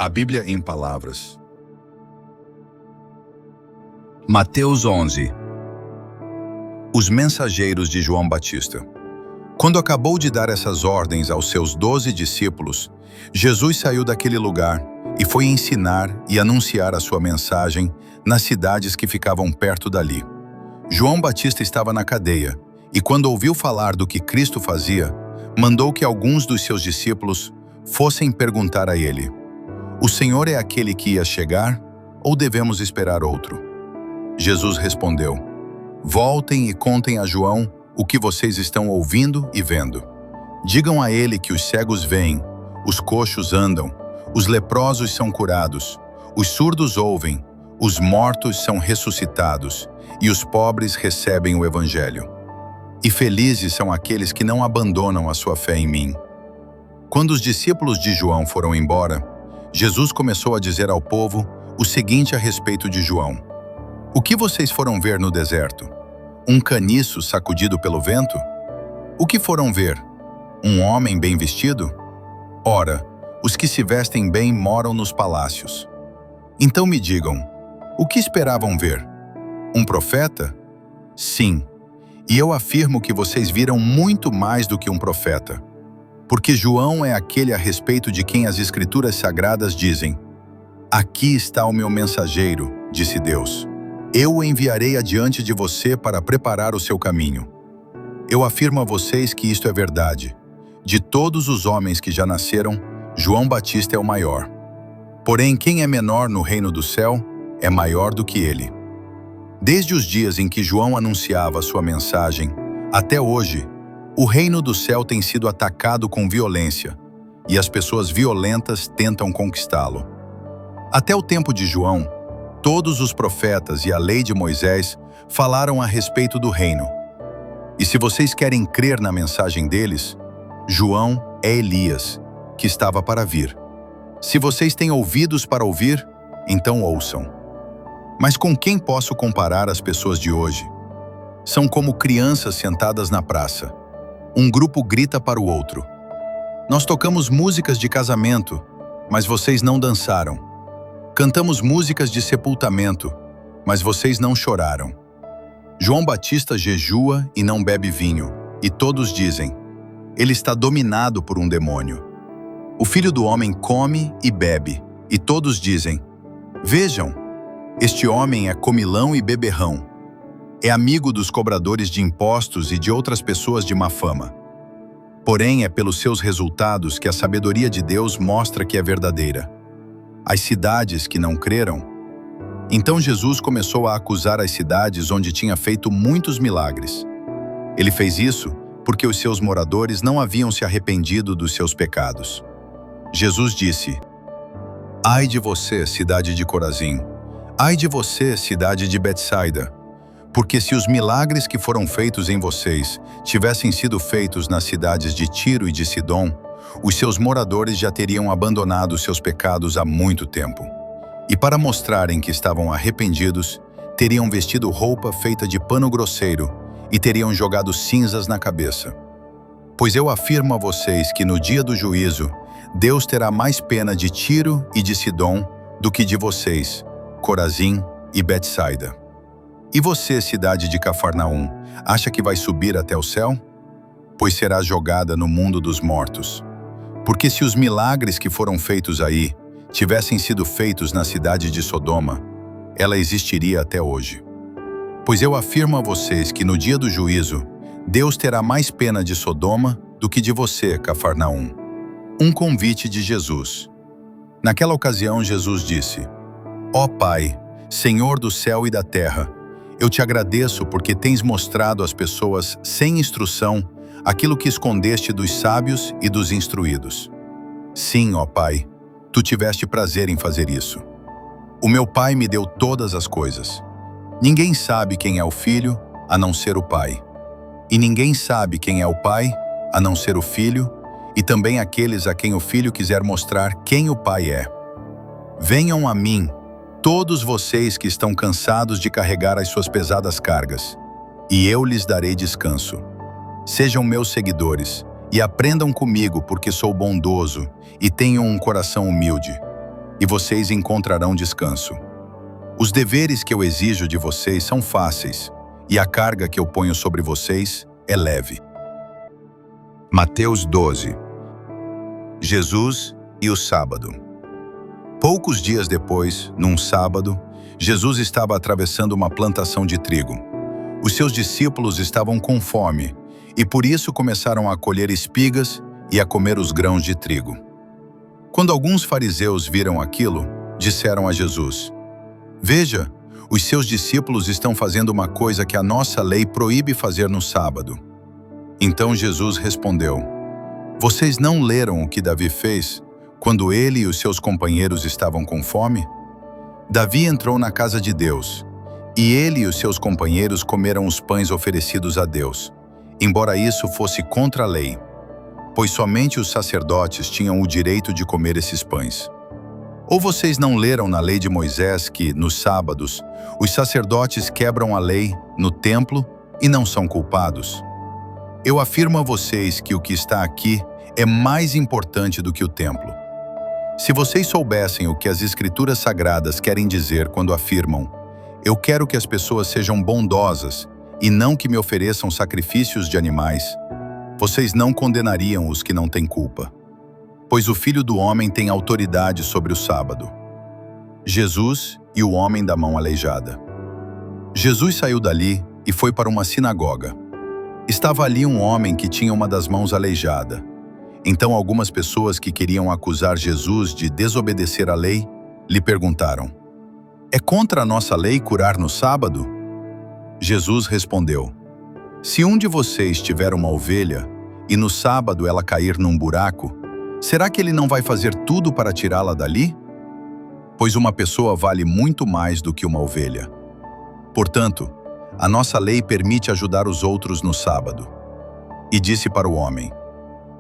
A Bíblia em palavras. Mateus 11. Os mensageiros de João Batista. Quando acabou de dar essas ordens aos seus 12 discípulos, Jesus saiu daquele lugar e foi ensinar e anunciar a sua mensagem nas cidades que ficavam perto dali. João Batista estava na cadeia e, quando ouviu falar do que Cristo fazia, mandou que alguns dos seus discípulos fossem perguntar a ele: "O Senhor é aquele que ia chegar ou devemos esperar outro?" Jesus respondeu: "Voltem e contem a João o que vocês estão ouvindo e vendo. Digam a ele que os cegos veem, os coxos andam, os leprosos são curados, os surdos ouvem, os mortos são ressuscitados e os pobres recebem o Evangelho. E felizes são aqueles que não abandonam a sua fé em mim." Quando os discípulos de João foram embora, Jesus começou a dizer ao povo o seguinte a respeito de João: "O que vocês foram ver no deserto? Um caniço sacudido pelo vento? O que foram ver? Um homem bem vestido? Ora, os que se vestem bem moram nos palácios. Então me digam, o que esperavam ver? Um profeta? Sim, e eu afirmo que vocês viram muito mais do que um profeta. Porque João é aquele a respeito de quem as Escrituras Sagradas dizem: 'Aqui está o meu mensageiro', disse Deus. 'Eu o enviarei adiante de você para preparar o seu caminho.' Eu afirmo a vocês que isto é verdade. De todos os homens que já nasceram, João Batista é o maior. Porém, quem é menor no reino do céu é maior do que ele." Desde os dias em que João anunciava sua mensagem, até hoje, o reino do céu tem sido atacado com violência, e as pessoas violentas tentam conquistá-lo. Até o tempo de João, todos os profetas e a lei de Moisés falaram a respeito do reino. E se vocês querem crer na mensagem deles, João é Elias, que estava para vir. Se vocês têm ouvidos para ouvir, então ouçam. Mas com quem posso comparar as pessoas de hoje? São como crianças sentadas na praça. Um grupo grita para o outro: "Nós tocamos músicas de casamento, mas vocês não dançaram. Cantamos músicas de sepultamento, mas vocês não choraram." João Batista jejua e não bebe vinho, e todos dizem: "Ele está dominado por um demônio." O Filho do Homem come e bebe, e todos dizem: "Vejam, este homem é comilão e beberrão. É amigo dos cobradores de impostos e de outras pessoas de má fama." Porém, é pelos seus resultados que a sabedoria de Deus mostra que é verdadeira. As cidades que não creram. Então Jesus começou a acusar as cidades onde tinha feito muitos milagres. Ele fez isso porque os seus moradores não haviam se arrependido dos seus pecados. Jesus disse: "Ai de você, cidade de Corazim! Ai de você, cidade de Betsaida! Porque se os milagres que foram feitos em vocês tivessem sido feitos nas cidades de Tiro e de Sidom, os seus moradores já teriam abandonado seus pecados há muito tempo. E para mostrarem que estavam arrependidos, teriam vestido roupa feita de pano grosseiro e teriam jogado cinzas na cabeça. Pois eu afirmo a vocês que no dia do juízo, Deus terá mais pena de Tiro e de Sidom do que de vocês, Corazim e Betsaida. E você, cidade de Cafarnaum, acha que vai subir até o céu? Pois será jogada no mundo dos mortos. Porque se os milagres que foram feitos aí tivessem sido feitos na cidade de Sodoma, ela existiria até hoje. Pois eu afirmo a vocês que no dia do juízo, Deus terá mais pena de Sodoma do que de você, Cafarnaum." Um convite de Jesus. Naquela ocasião, Jesus disse: "Ó Pai, Senhor do céu e da terra, eu te agradeço porque tens mostrado às pessoas sem instrução aquilo que escondeste dos sábios e dos instruídos. Sim, ó Pai, tu tiveste prazer em fazer isso. O meu Pai me deu todas as coisas. Ninguém sabe quem é o Filho, a não ser o Pai. E ninguém sabe quem é o Pai, a não ser o Filho, e também aqueles a quem o Filho quiser mostrar quem o Pai é. Venham a mim, todos vocês que estão cansados de carregar as suas pesadas cargas, e eu lhes darei descanso. Sejam meus seguidores e aprendam comigo, porque sou bondoso e tenho um coração humilde. e vocês encontrarão descanso. Os deveres que eu exijo de vocês são fáceis, e a carga que eu ponho sobre vocês é leve. Mateus 12. Jesus e o sábado. Poucos dias depois, num sábado, Jesus estava atravessando uma plantação de trigo. Os seus discípulos estavam com fome, e por isso começaram a colher espigas e a comer os grãos de trigo. Quando alguns fariseus viram aquilo, disseram a Jesus: "Veja, os seus discípulos estão fazendo uma coisa que a nossa lei proíbe fazer no sábado." Então Jesus respondeu: "Vocês não leram o que Davi fez quando ele e os seus companheiros estavam com fome? Davi entrou na casa de Deus, e ele e os seus companheiros comeram os pães oferecidos a Deus, embora isso fosse contra a lei, pois somente os sacerdotes tinham o direito de comer esses pães. Ou vocês não leram na lei de Moisés que, nos sábados, os sacerdotes quebram a lei no templo e não são culpados? Eu afirmo a vocês que o que está aqui é mais importante do que o templo. Se vocês soubessem o que as Escrituras Sagradas querem dizer quando afirmam: eu quero que as pessoas sejam bondosas e não que me ofereçam sacrifícios de animais, vocês não condenariam os que não têm culpa. Pois o Filho do Homem tem autoridade sobre o sábado." Jesus e o homem da mão aleijada. Jesus saiu dali e foi para uma sinagoga. Estava ali um homem que tinha uma das mãos aleijada. Então algumas pessoas que queriam acusar Jesus de desobedecer à lei, lhe perguntaram: "É contra a nossa lei curar no sábado?" Jesus respondeu: "Se um de vocês tiver uma ovelha, e no sábado ela cair num buraco, será que ele não vai fazer tudo para tirá-la dali? Pois uma pessoa vale muito mais do que uma ovelha. Portanto, a nossa lei permite ajudar os outros no sábado." E disse para o homem: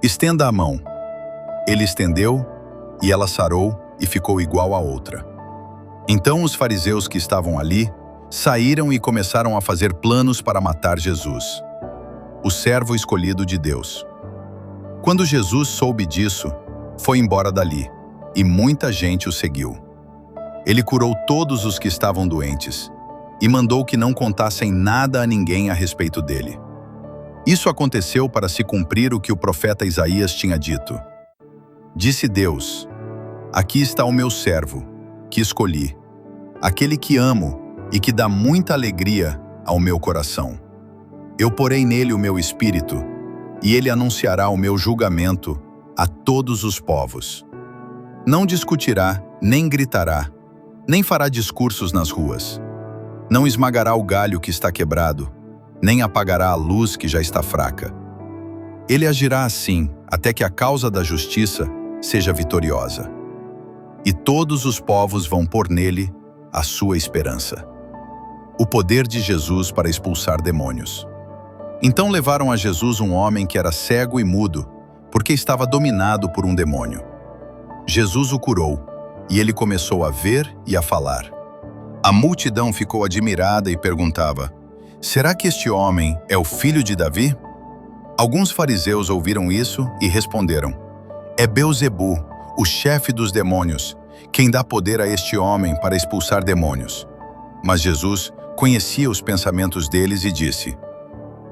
"Estenda a mão." Ele estendeu, e ela sarou e ficou igual à outra. Então os fariseus que estavam ali saíram e começaram a fazer planos para matar Jesus, o servo escolhido de Deus. Quando Jesus soube disso, foi embora dali, e muita gente o seguiu. Ele curou todos os que estavam doentes, e mandou que não contassem nada a ninguém a respeito dele. Isso aconteceu para se cumprir o que o profeta Isaías tinha dito. Disse Deus: "Aqui está o meu servo, que escolhi, aquele que amo e que dá muita alegria ao meu coração. Eu porei nele o meu espírito, e ele anunciará o meu julgamento a todos os povos. Não discutirá, nem gritará, nem fará discursos nas ruas. Não esmagará o galho que está quebrado, nem apagará a luz que já está fraca. Ele agirá assim até que a causa da justiça seja vitoriosa. E todos os povos vão pôr nele a sua esperança." O poder de Jesus para expulsar demônios. Então levaram a Jesus um homem que era cego e mudo, porque estava dominado por um demônio. Jesus o curou, e ele começou a ver e a falar. A multidão ficou admirada e perguntava: "Será que este homem é o filho de Davi?" Alguns fariseus ouviram isso e responderam: "É Beelzebu, o chefe dos demônios, quem dá poder a este homem para expulsar demônios." Mas Jesus conhecia os pensamentos deles e disse: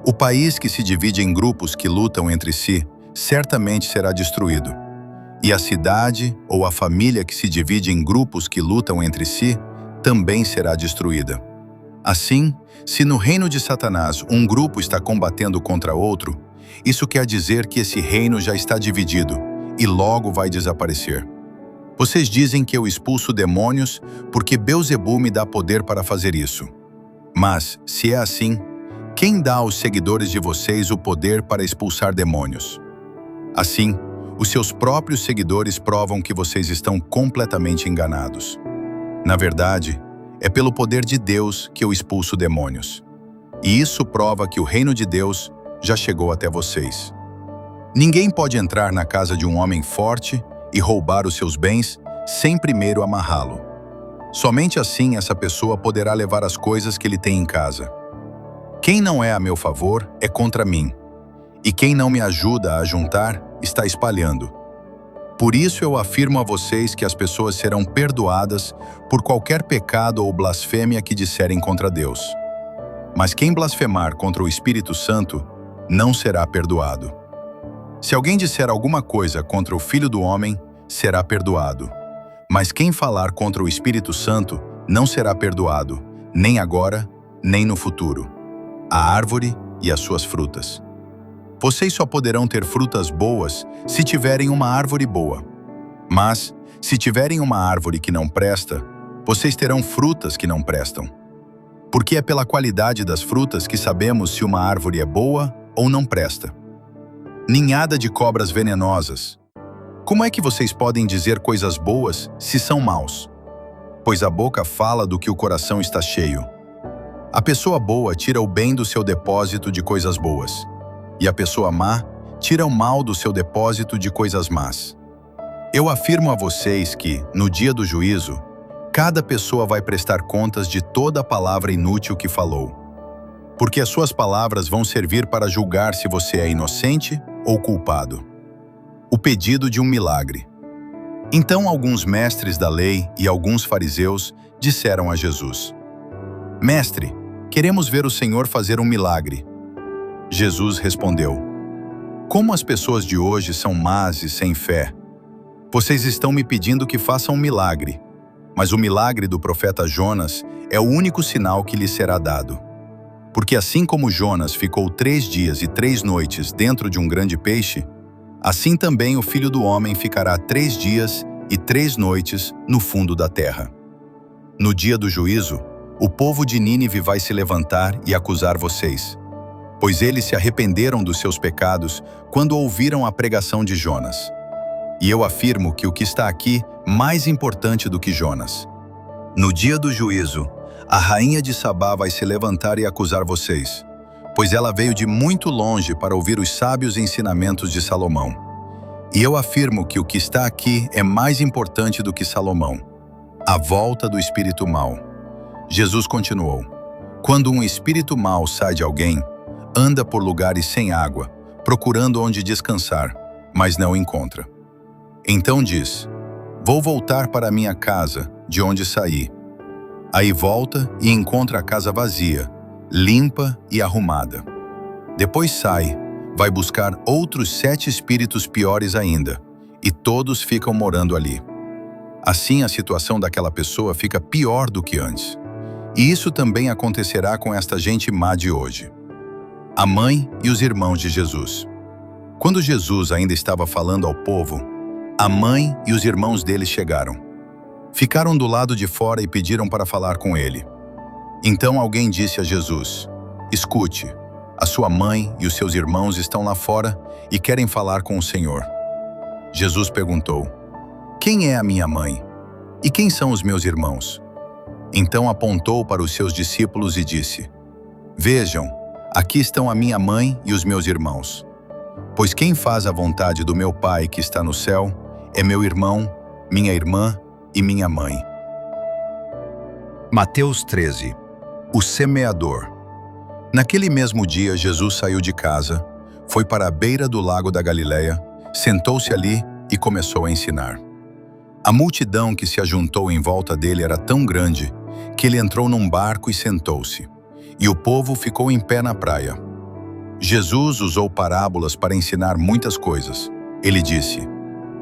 "O país que se divide em grupos que lutam entre si, certamente será destruído. E a cidade ou a família que se divide em grupos que lutam entre si, também será destruída. Assim, se no reino de Satanás um grupo está combatendo contra outro, isso quer dizer que esse reino já está dividido e logo vai desaparecer. Vocês dizem que eu expulso demônios porque Beelzebu me dá poder para fazer isso. Mas, se é assim, quem dá aos seguidores de vocês o poder para expulsar demônios? Assim, os seus próprios seguidores provam que vocês estão completamente enganados. Na verdade, é pelo poder de Deus que eu expulso demônios. E isso prova que o reino de Deus já chegou até vocês. Ninguém pode entrar na casa de um homem forte e roubar os seus bens sem primeiro amarrá-lo. Somente assim essa pessoa poderá levar as coisas que ele tem em casa. Quem não é a meu favor é contra mim, e quem não me ajuda a juntar está espalhando. Por isso eu afirmo a vocês que as pessoas serão perdoadas por qualquer pecado ou blasfêmia que disserem contra Deus. Mas quem blasfemar contra o Espírito Santo não será perdoado. Se alguém disser alguma coisa contra o Filho do Homem, será perdoado. Mas quem falar contra o Espírito Santo não será perdoado, nem agora, nem no futuro. A árvore e as suas frutas. Vocês só poderão ter frutas boas se tiverem uma árvore boa. Mas, se tiverem uma árvore que não presta, vocês terão frutas que não prestam. Porque é pela qualidade das frutas que sabemos se uma árvore é boa ou não presta. Ninhada de cobras venenosas. Como é que vocês podem dizer coisas boas se são maus? Pois a boca fala do que o coração está cheio. A pessoa boa tira o bem do seu depósito de coisas boas. E a pessoa má tira o mal do seu depósito de coisas más. Eu afirmo a vocês que, no dia do juízo, cada pessoa vai prestar contas de toda a palavra inútil que falou. Porque as suas palavras vão servir para julgar se você é inocente ou culpado. O pedido de um milagre. Então alguns mestres da lei e alguns fariseus disseram a Jesus: Mestre, queremos ver o Senhor fazer um milagre. Jesus respondeu: Como as pessoas de hoje são más e sem fé. Vocês estão me pedindo que faça um milagre, mas o milagre do profeta Jonas é o único sinal que lhe será dado. Porque assim como Jonas ficou 3 dias e 3 noites dentro de um grande peixe, assim também o Filho do Homem ficará 3 dias e 3 noites no fundo da terra. No dia do juízo, o povo de Nínive vai se levantar e acusar vocês, pois eles se arrependeram dos seus pecados quando ouviram a pregação de Jonas. E eu afirmo que o que está aqui é mais importante do que Jonas. No dia do juízo, a rainha de Sabá vai se levantar e acusar vocês, pois ela veio de muito longe para ouvir os sábios ensinamentos de Salomão. E eu afirmo que o que está aqui é mais importante do que Salomão: a volta do espírito mau. Jesus continuou: Quando um espírito mau sai de alguém, anda por lugares sem água, procurando onde descansar, mas não encontra. Então diz: Vou voltar para a minha casa, de onde saí. Aí volta e encontra a casa vazia, limpa e arrumada. Depois sai, vai buscar outros 7 espíritos piores ainda, e todos ficam morando ali. Assim a situação daquela pessoa fica pior do que antes. E isso também acontecerá com esta gente má de hoje. A mãe e os irmãos de Jesus. Quando Jesus ainda estava falando ao povo, a mãe e os irmãos dele chegaram. Ficaram do lado de fora e pediram para falar com ele. Então alguém disse a Jesus: Escute, a sua mãe e os seus irmãos estão lá fora e querem falar com o Senhor. Jesus perguntou: Quem é a minha mãe? E quem são os meus irmãos? Então apontou para os seus discípulos e disse: Vejam, aqui estão a minha mãe e os meus irmãos. Pois quem faz a vontade do meu Pai que está no céu é meu irmão, minha irmã e minha mãe. Mateus 13. O semeador. Naquele mesmo dia, Jesus saiu de casa, foi para a beira do lago da Galileia, sentou-se ali e começou a ensinar. A multidão que se ajuntou em volta dele era tão grande que ele entrou num barco e sentou-se, e o povo ficou em pé na praia. Jesus usou parábolas para ensinar muitas coisas. Ele disse: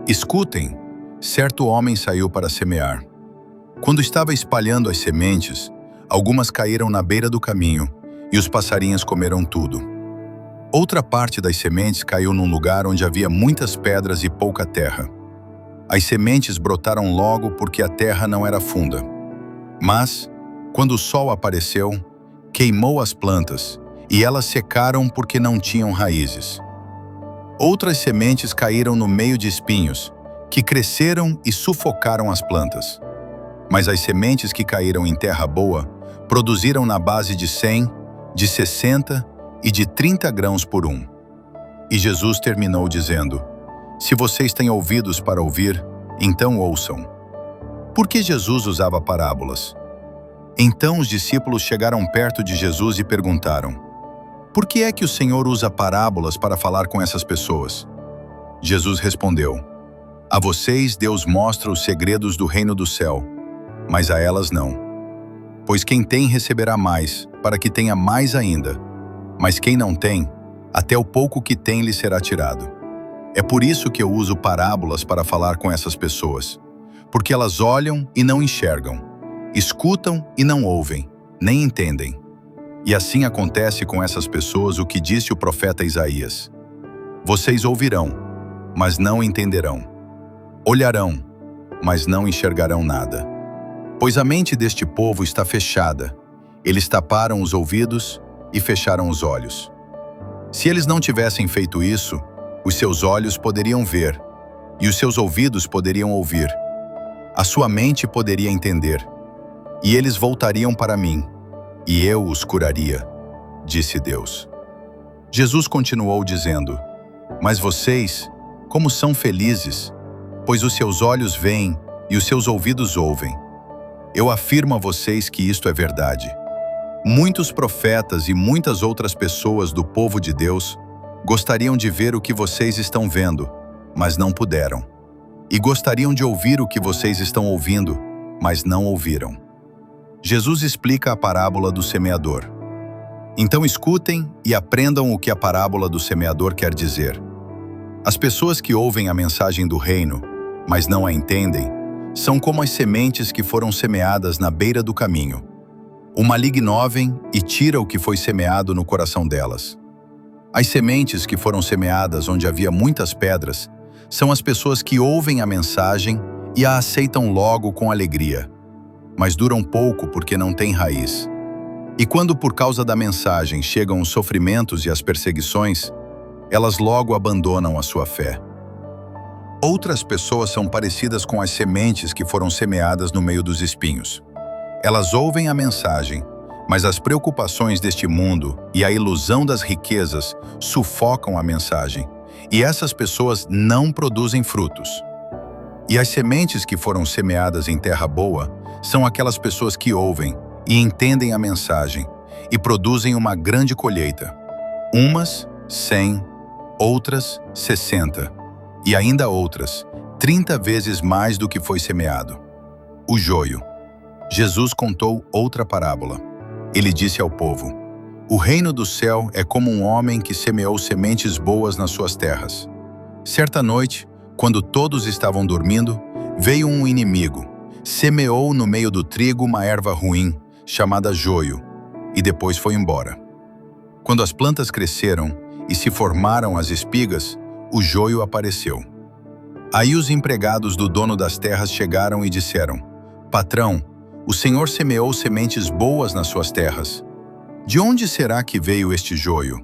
Escutem, certo homem saiu para semear. Quando estava espalhando as sementes, algumas caíram na beira do caminho, e os passarinhos comeram tudo. Outra parte das sementes caiu num lugar onde havia muitas pedras e pouca terra. As sementes brotaram logo porque a terra não era funda. Mas, quando o sol apareceu, queimou as plantas, e elas secaram porque não tinham raízes. Outras sementes caíram no meio de espinhos, que cresceram e sufocaram as plantas. Mas as sementes que caíram em terra boa produziram na base de 100, de 60 e de 30 grãos por um. E Jesus terminou dizendo: Se vocês têm ouvidos para ouvir, então ouçam. Por que Jesus usava parábolas? Então os discípulos chegaram perto de Jesus e perguntaram: Por que é que o Senhor usa parábolas para falar com essas pessoas? Jesus respondeu: A vocês Deus mostra os segredos do reino do céu, mas a elas não. Pois quem tem receberá mais, para que tenha mais ainda. Mas quem não tem, até o pouco que tem lhe será tirado. É por isso que eu uso parábolas para falar com essas pessoas, porque elas olham e não enxergam, escutam e não ouvem, nem entendem. E assim acontece com essas pessoas o que disse o profeta Isaías: vocês ouvirão, mas não entenderão. Olharão, mas não enxergarão nada. Pois a mente deste povo está fechada. Eles taparam os ouvidos e fecharam os olhos. Se eles não tivessem feito isso, os seus olhos poderiam ver, e os seus ouvidos poderiam ouvir. A sua mente poderia entender, e eles voltariam para mim, e eu os curaria, disse Deus. Jesus continuou dizendo: mas vocês, como são felizes, pois os seus olhos veem e os seus ouvidos ouvem. Eu afirmo a vocês que isto é verdade. Muitos profetas e muitas outras pessoas do povo de Deus gostariam de ver o que vocês estão vendo, mas não puderam. E gostariam de ouvir o que vocês estão ouvindo, mas não ouviram. Jesus explica a parábola do semeador. Então escutem e aprendam o que a parábola do semeador quer dizer. As pessoas que ouvem a mensagem do reino, mas não a entendem, são como as sementes que foram semeadas na beira do caminho. O maligno vem e tira o que foi semeado no coração delas. As sementes que foram semeadas onde havia muitas pedras são as pessoas que ouvem a mensagem e a aceitam logo com alegria, mas duram pouco porque não têm raiz. E quando por causa da mensagem chegam os sofrimentos e as perseguições, elas logo abandonam a sua fé. Outras pessoas são parecidas com as sementes que foram semeadas no meio dos espinhos. Elas ouvem a mensagem, mas as preocupações deste mundo e a ilusão das riquezas sufocam a mensagem, e essas pessoas não produzem frutos. E as sementes que foram semeadas em terra boa são aquelas pessoas que ouvem e entendem a mensagem e produzem uma grande colheita. Umas 100, outras 60, e ainda outras 30 vezes mais do que foi semeado. O joio. Jesus contou outra parábola. Ele disse ao povo: o reino do céu é como um homem que semeou sementes boas nas suas terras. Certa noite, quando todos estavam dormindo, veio um inimigo, semeou no meio do trigo uma erva ruim, chamada joio, e depois foi embora. Quando as plantas cresceram e se formaram as espigas, o joio apareceu. Aí os empregados do dono das terras chegaram e disseram: patrão, o Senhor semeou sementes boas nas suas terras. De onde será que veio este joio?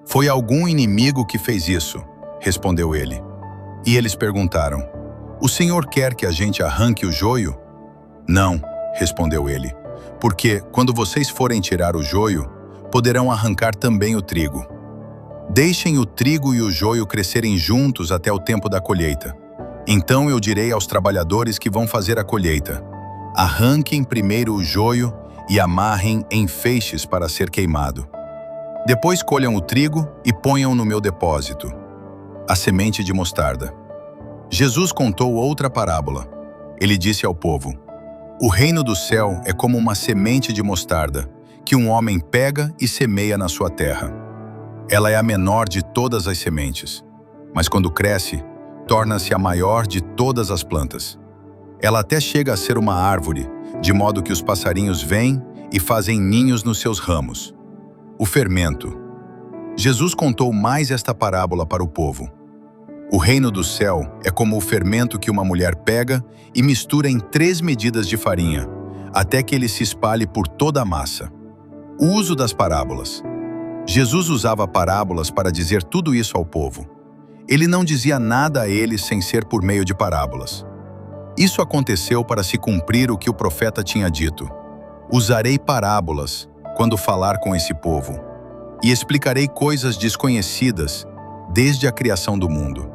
Foi algum inimigo que fez isso, respondeu ele. E eles perguntaram: o Senhor quer que a gente arranque o joio? Não, respondeu ele, porque quando vocês forem tirar o joio, poderão arrancar também o trigo. Deixem o trigo e o joio crescerem juntos até o tempo da colheita. Então eu direi aos trabalhadores que vão fazer a colheita: arranquem primeiro o joio e amarrem em feixes para ser queimado. Depois colham o trigo e ponham no meu depósito, a semente de mostarda. Jesus contou outra parábola. Ele disse ao povo: o reino do céu é como uma semente de mostarda, que um homem pega e semeia na sua terra. Ela é a menor de todas as sementes, mas quando cresce, torna-se a maior de todas as plantas. Ela até chega a ser uma árvore, de modo que os passarinhos vêm e fazem ninhos nos seus ramos. O fermento. Jesus contou mais esta parábola para o povo. O reino do céu é como o fermento que uma mulher pega e mistura em 3 medidas de farinha, até que ele se espalhe por toda a massa. O uso das parábolas. Jesus usava parábolas para dizer tudo isso ao povo. Ele não dizia nada a eles sem ser por meio de parábolas. Isso aconteceu para se cumprir o que o profeta tinha dito: usarei parábolas quando falar com esse povo, e explicarei coisas desconhecidas desde a criação do mundo.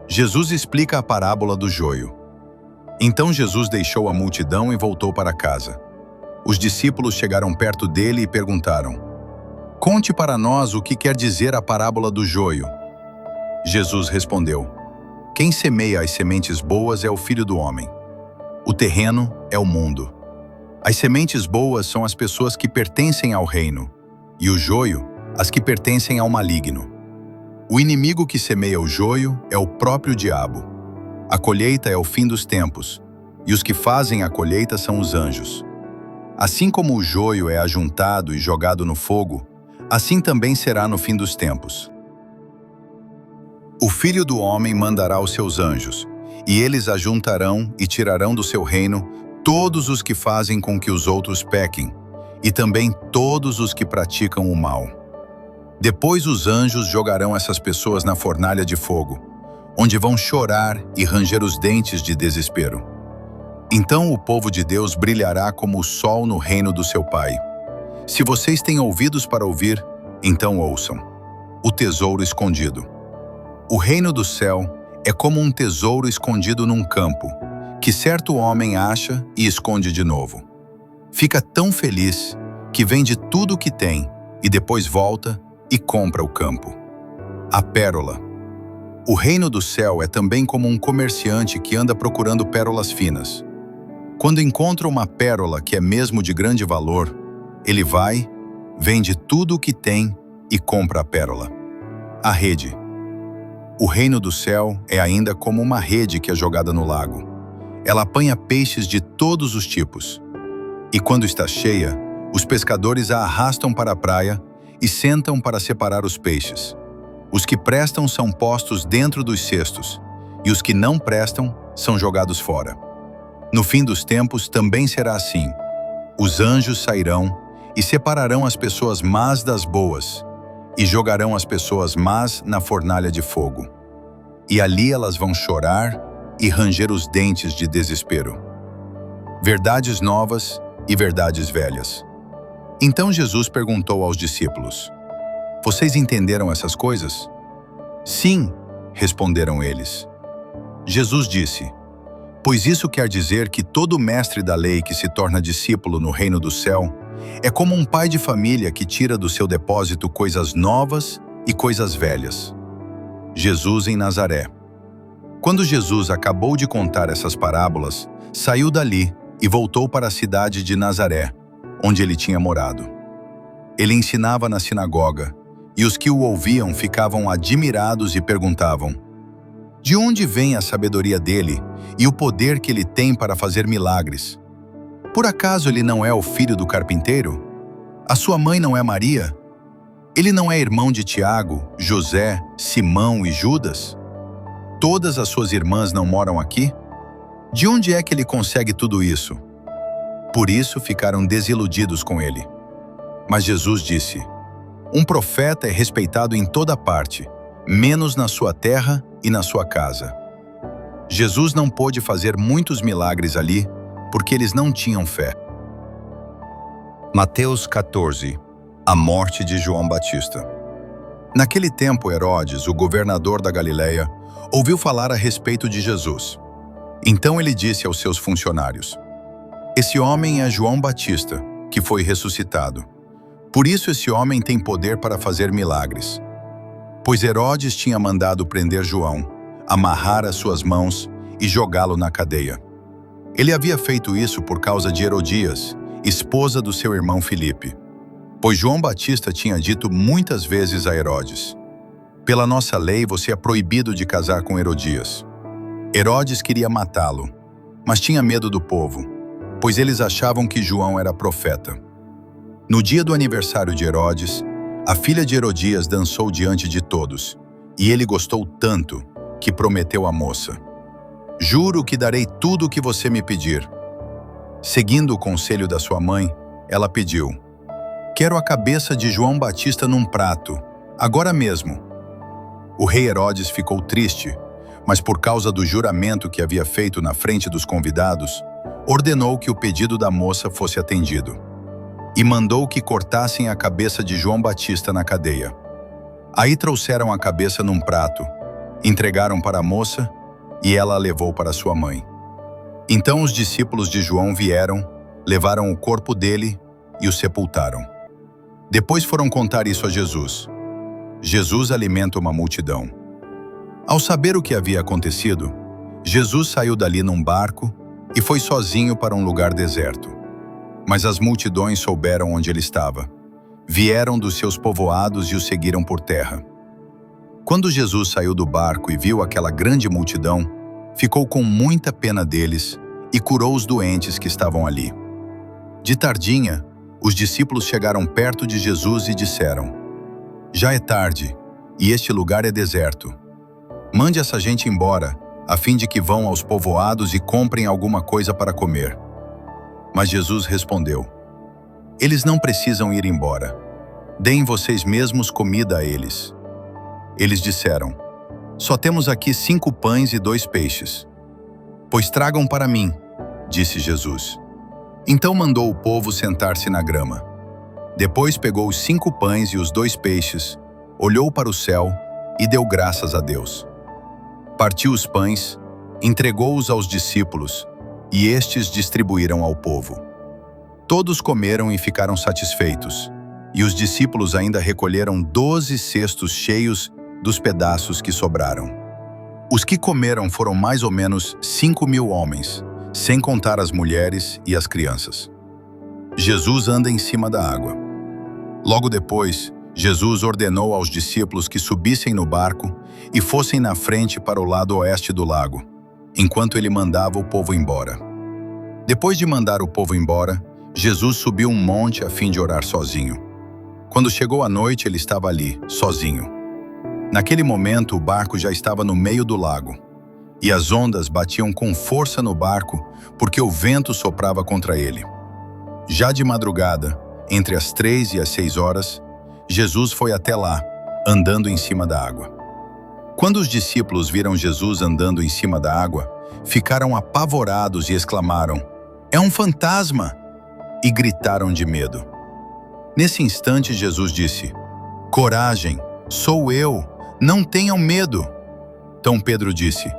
Jesus explica a parábola do joio. Então Jesus deixou a multidão e voltou para casa. Os discípulos chegaram perto dele e perguntaram: conte para nós o que quer dizer a parábola do joio. Jesus respondeu: Quem semeia as sementes boas é o Filho do Homem. O terreno é o mundo. As sementes boas são as pessoas que pertencem ao reino, e o joio, as que pertencem ao maligno. O inimigo que semeia o joio é o próprio diabo. A colheita é o fim dos tempos, e os que fazem a colheita são os anjos. Assim como o joio é ajuntado e jogado no fogo, assim também será no fim dos tempos. O Filho do Homem mandará os seus anjos, e eles ajuntarão e tirarão do seu reino todos os que fazem com que os outros pequem, e também todos os que praticam o mal. Depois os anjos jogarão essas pessoas na fornalha de fogo, onde vão chorar e ranger os dentes de desespero. Então o povo de Deus brilhará como o sol no reino do seu Pai. Se vocês têm ouvidos para ouvir, então ouçam. O tesouro escondido. O reino do céu é como um tesouro escondido num campo, que certo homem acha e esconde de novo. Fica tão feliz que vende tudo o que tem e depois volta e compra o campo. A pérola. O reino do céu é também como um comerciante que anda procurando pérolas finas. Quando encontra uma pérola que é mesmo de grande valor, ele vai, vende tudo o que tem e compra a pérola. A rede. O reino do céu é ainda como uma rede que é jogada no lago. Ela apanha peixes de todos os tipos. E quando está cheia, os pescadores a arrastam para a praia e sentam para separar os peixes. Os que prestam são postos dentro dos cestos, e os que não prestam são jogados fora. No fim dos tempos também será assim. Os anjos sairão e separarão as pessoas más das boas, e jogarão as pessoas más na fornalha de fogo. E ali elas vão chorar e ranger os dentes de desespero. Verdades novas e verdades velhas. Então Jesus perguntou aos discípulos: Vocês entenderam essas coisas? Sim, responderam eles. Jesus disse: Pois isso quer dizer que todo mestre da lei que se torna discípulo no reino do céu é como um pai de família que tira do seu depósito coisas novas e coisas velhas. Jesus em Nazaré. Quando Jesus acabou de contar essas parábolas, saiu dali e voltou para a cidade de Nazaré, onde ele tinha morado. Ele ensinava na sinagoga, e os que o ouviam ficavam admirados e perguntavam: De onde vem a sabedoria dele e o poder que ele tem para fazer milagres? Por acaso ele não é o filho do carpinteiro? A sua mãe não é Maria? Ele não é irmão de Tiago, José, Simão e Judas? Todas as suas irmãs não moram aqui? De onde é que ele consegue tudo isso? Por isso ficaram desiludidos com ele. Mas Jesus disse: Um profeta é respeitado em toda parte, menos na sua terra e na sua casa. Jesus não pôde fazer muitos milagres ali, porque eles não tinham fé. Mateus 14. A morte de João Batista. Naquele tempo, Herodes, o governador da Galileia, ouviu falar a respeito de Jesus. Então ele disse aos seus funcionários: Esse homem é João Batista, que foi ressuscitado. Por isso esse homem tem poder para fazer milagres. Pois Herodes tinha mandado prender João, amarrar as suas mãos e jogá-lo na cadeia. Ele havia feito isso por causa de Herodias, esposa do seu irmão Filipe. Pois João Batista tinha dito muitas vezes a Herodes: Pela nossa lei você é proibido de casar com Herodias. Herodes queria matá-lo, mas tinha medo do povo, pois eles achavam que João era profeta. No dia do aniversário de Herodes, a filha de Herodias dançou diante de todos, e ele gostou tanto que prometeu à moça: Juro que darei tudo o que você me pedir. Seguindo o conselho da sua mãe, ela pediu: Quero a cabeça de João Batista num prato, agora mesmo. O rei Herodes ficou triste, mas por causa do juramento que havia feito na frente dos convidados, ordenou que o pedido da moça fosse atendido. E mandou que cortassem a cabeça de João Batista na cadeia. Aí trouxeram a cabeça num prato, entregaram para a moça e ela a levou para sua mãe. Então os discípulos de João vieram, levaram o corpo dele e o sepultaram. Depois foram contar isso a Jesus. Jesus alimenta uma multidão. Ao saber o que havia acontecido, Jesus saiu dali num barco e foi sozinho para um lugar deserto. Mas as multidões souberam onde ele estava. Vieram dos seus povoados e o seguiram por terra. Quando Jesus saiu do barco e viu aquela grande multidão, ficou com muita pena deles e curou os doentes que estavam ali. De tardinha, os discípulos chegaram perto de Jesus e disseram: Já é tarde, e este lugar é deserto. Mande essa gente embora, a fim de que vão aos povoados e comprem alguma coisa para comer. Mas Jesus respondeu: Eles não precisam ir embora. Deem vocês mesmos comida a eles. Eles disseram: Só temos aqui 5 pães e 2 peixes. Pois tragam para mim, disse Jesus. Então mandou o povo sentar-se na grama. Depois pegou os 5 pães e os 2 peixes, olhou para o céu e deu graças a Deus. Partiu os pães, entregou-os aos discípulos, e estes distribuíram ao povo. Todos comeram e ficaram satisfeitos, e os discípulos ainda recolheram 12 cestos cheios dos pedaços que sobraram. Os que comeram foram mais ou menos 5.000 homens, sem contar as mulheres e as crianças. Jesus anda em cima da água. Logo depois, Jesus ordenou aos discípulos que subissem no barco e fossem na frente para o lado oeste do lago, enquanto ele mandava o povo embora. Depois de mandar o povo embora, Jesus subiu um monte a fim de orar sozinho. Quando chegou a noite, ele estava ali, sozinho. Naquele momento, o barco já estava no meio do lago, e as ondas batiam com força no barco porque o vento soprava contra ele. Já de madrugada, entre as 3 e as 6 horas, Jesus foi até lá, andando em cima da água. Quando os discípulos viram Jesus andando em cima da água, ficaram apavorados e exclamaram: É um fantasma! E gritaram de medo. Nesse instante, Jesus disse: Coragem, sou eu, não tenham medo. Então Pedro disse: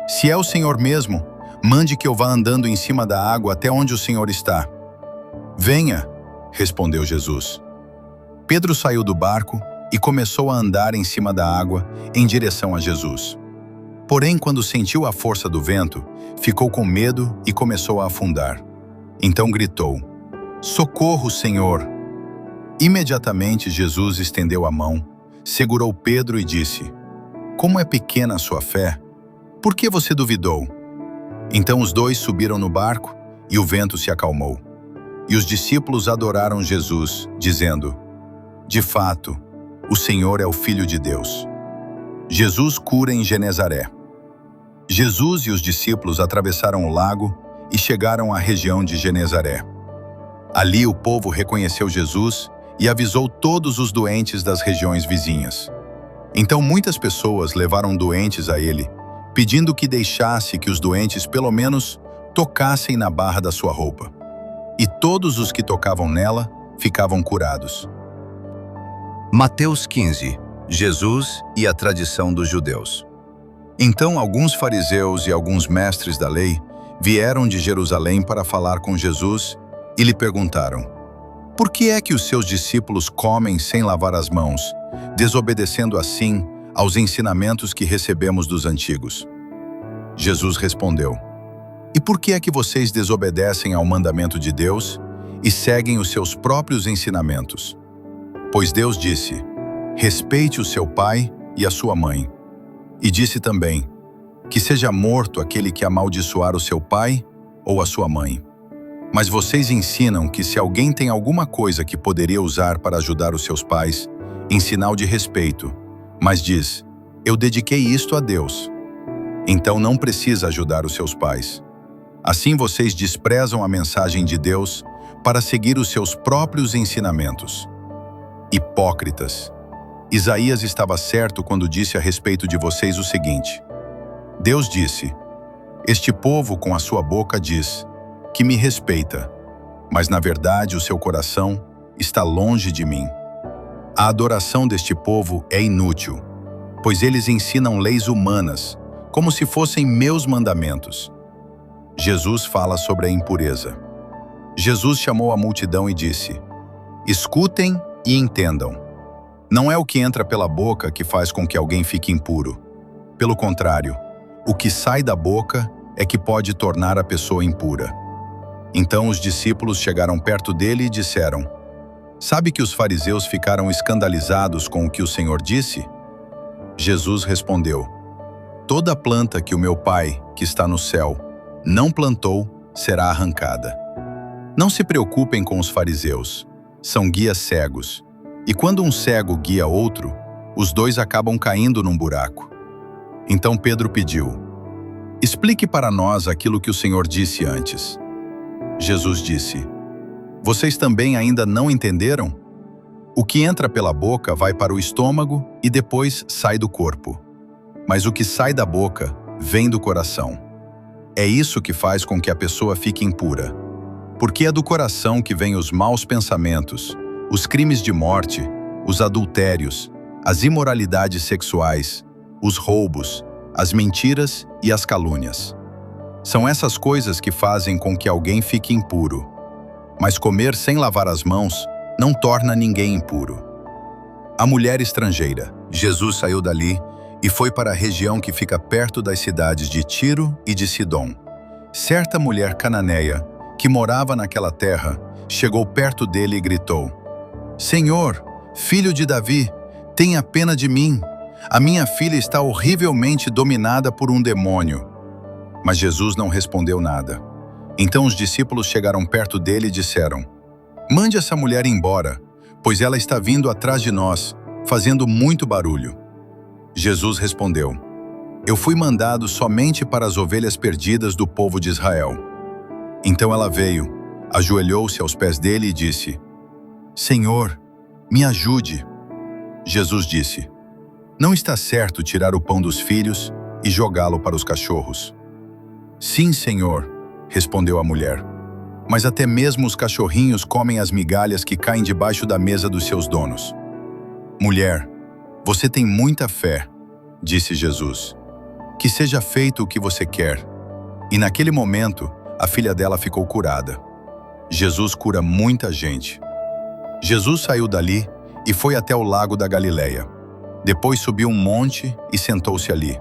Se é o Senhor mesmo, mande que eu vá andando em cima da água até onde o Senhor está. Venha, respondeu Jesus. Pedro saiu do barco e começou a andar em cima da água em direção a Jesus. Porém, quando sentiu a força do vento, ficou com medo e começou a afundar. Então gritou: Socorro, Senhor! Imediatamente Jesus estendeu a mão, segurou Pedro e disse: Como é pequena a sua fé! Por que você duvidou? Então os dois subiram no barco e o vento se acalmou. E os discípulos adoraram Jesus, dizendo: De fato, o Senhor é o Filho de Deus. Jesus cura em Genezaré. Jesus e os discípulos atravessaram o lago e chegaram à região de Genezaré. Ali o povo reconheceu Jesus e avisou todos os doentes das regiões vizinhas. Então muitas pessoas levaram doentes a ele, pedindo que deixasse que os doentes pelo menos tocassem na barra da sua roupa. E todos os que tocavam nela ficavam curados. Mateus 15. Jesus e a tradição dos judeus. Então alguns fariseus e alguns mestres da lei vieram de Jerusalém para falar com Jesus e lhe perguntaram: Por que é que os seus discípulos comem sem lavar as mãos, desobedecendo assim aos ensinamentos que recebemos dos antigos? Jesus respondeu: E por que é que vocês desobedecem ao mandamento de Deus e seguem os seus próprios ensinamentos? Pois Deus disse: Respeite o seu pai e a sua mãe. E disse também: Que seja morto aquele que amaldiçoar o seu pai ou a sua mãe. Mas vocês ensinam que se alguém tem alguma coisa que poderia usar para ajudar os seus pais, em sinal de respeito, mas diz: Eu dediquei isto a Deus, então não precisa ajudar os seus pais. Assim vocês desprezam a mensagem de Deus para seguir os seus próprios ensinamentos. Hipócritas! Isaías estava certo quando disse a respeito de vocês o seguinte: Deus disse: Este povo com a sua boca diz que me respeita, mas na verdade o seu coração está longe de mim. A adoração deste povo é inútil, pois eles ensinam leis humanas, como se fossem meus mandamentos. Jesus fala sobre a impureza. Jesus chamou a multidão e disse: Escutem e entendam. Não é o que entra pela boca que faz com que alguém fique impuro, Pelo contrário, o que sai da boca é que pode tornar a pessoa impura. Então os discípulos chegaram perto dele e disseram: Sabe que os fariseus ficaram escandalizados com o que o Senhor disse? Jesus respondeu: Toda planta que o meu Pai, que está no céu, não plantou, será arrancada. Não se preocupem com os fariseus, são guias cegos. E quando um cego guia outro, os dois acabam caindo num buraco. Então Pedro pediu: Explique para nós aquilo que o Senhor disse antes. Jesus disse: Vocês também ainda não entenderam? O que entra pela boca vai para o estômago e depois sai do corpo. Mas o que sai da boca vem do coração. É isso que faz com que a pessoa fique impura. Porque é do coração que vêm os maus pensamentos, os crimes de morte, os adultérios, as imoralidades sexuais, os roubos, as mentiras e as calúnias. São essas coisas que fazem com que alguém fique impuro. Mas comer sem lavar as mãos não torna ninguém impuro. A mulher estrangeira. Jesus saiu dali e foi para a região que fica perto das cidades de Tiro e de Sidom. Certa mulher cananeia, que morava naquela terra, chegou perto dele e gritou: Senhor, filho de Davi, tenha pena de mim. A minha filha está horrivelmente dominada por um demônio. Mas Jesus não respondeu nada. Então os discípulos chegaram perto dele e disseram: Mande essa mulher embora, pois ela está vindo atrás de nós, fazendo muito barulho. Jesus respondeu: Eu fui mandado somente para as ovelhas perdidas do povo de Israel. Então ela veio, ajoelhou-se aos pés dele e disse: Senhor, me ajude. Jesus disse: Não está certo tirar o pão dos filhos e jogá-lo para os cachorros. Sim, Senhor, respondeu a mulher, mas até mesmo os cachorrinhos comem as migalhas que caem debaixo da mesa dos seus donos. Mulher, você tem muita fé, disse Jesus. Que seja feito o que você quer. E naquele momento, a filha dela ficou curada. Jesus cura muita gente. Jesus saiu dali e foi até o lago da Galileia. Depois subiu um monte e sentou-se ali.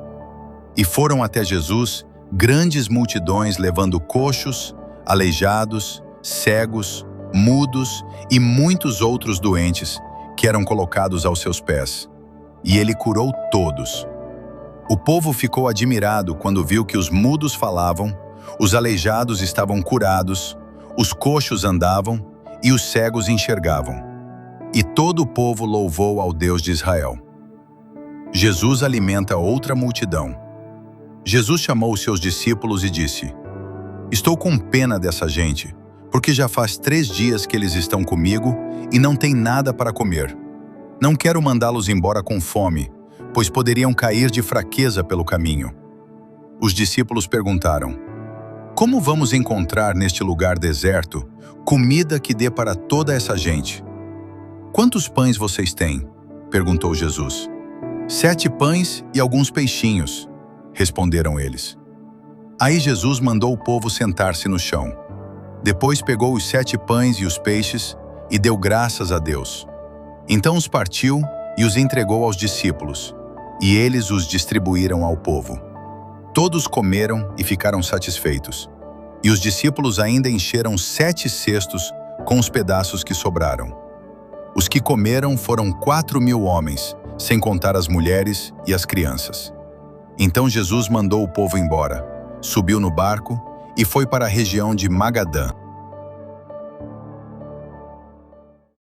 E foram até Jesus grandes multidões levando coxos, aleijados, cegos, mudos e muitos outros doentes que eram colocados aos seus pés. E ele curou todos. O povo ficou admirado quando viu que os mudos falavam, os aleijados estavam curados, os coxos andavam e os cegos enxergavam. E todo o povo louvou ao Deus de Israel. Jesus alimenta outra multidão. Jesus chamou os seus discípulos e disse: Estou com pena dessa gente, porque já faz 3 dias que eles estão comigo e não têm nada para comer. Não quero mandá-los embora com fome, pois poderiam cair de fraqueza pelo caminho. Os discípulos perguntaram: Como vamos encontrar neste lugar deserto comida que dê para toda essa gente? Quantos pães vocês têm? Perguntou Jesus. 7 pães e alguns peixinhos, responderam eles. Aí Jesus mandou o povo sentar-se no chão. Depois pegou os 7 pães e os peixes e deu graças a Deus. Então os partiu e os entregou aos discípulos, e eles os distribuíram ao povo. Todos comeram e ficaram satisfeitos. E os discípulos ainda encheram 7 cestos com os pedaços que sobraram. Os que comeram foram 4.000 homens, sem contar as mulheres e as crianças. Então Jesus mandou o povo embora, subiu no barco e foi para a região de Magadã.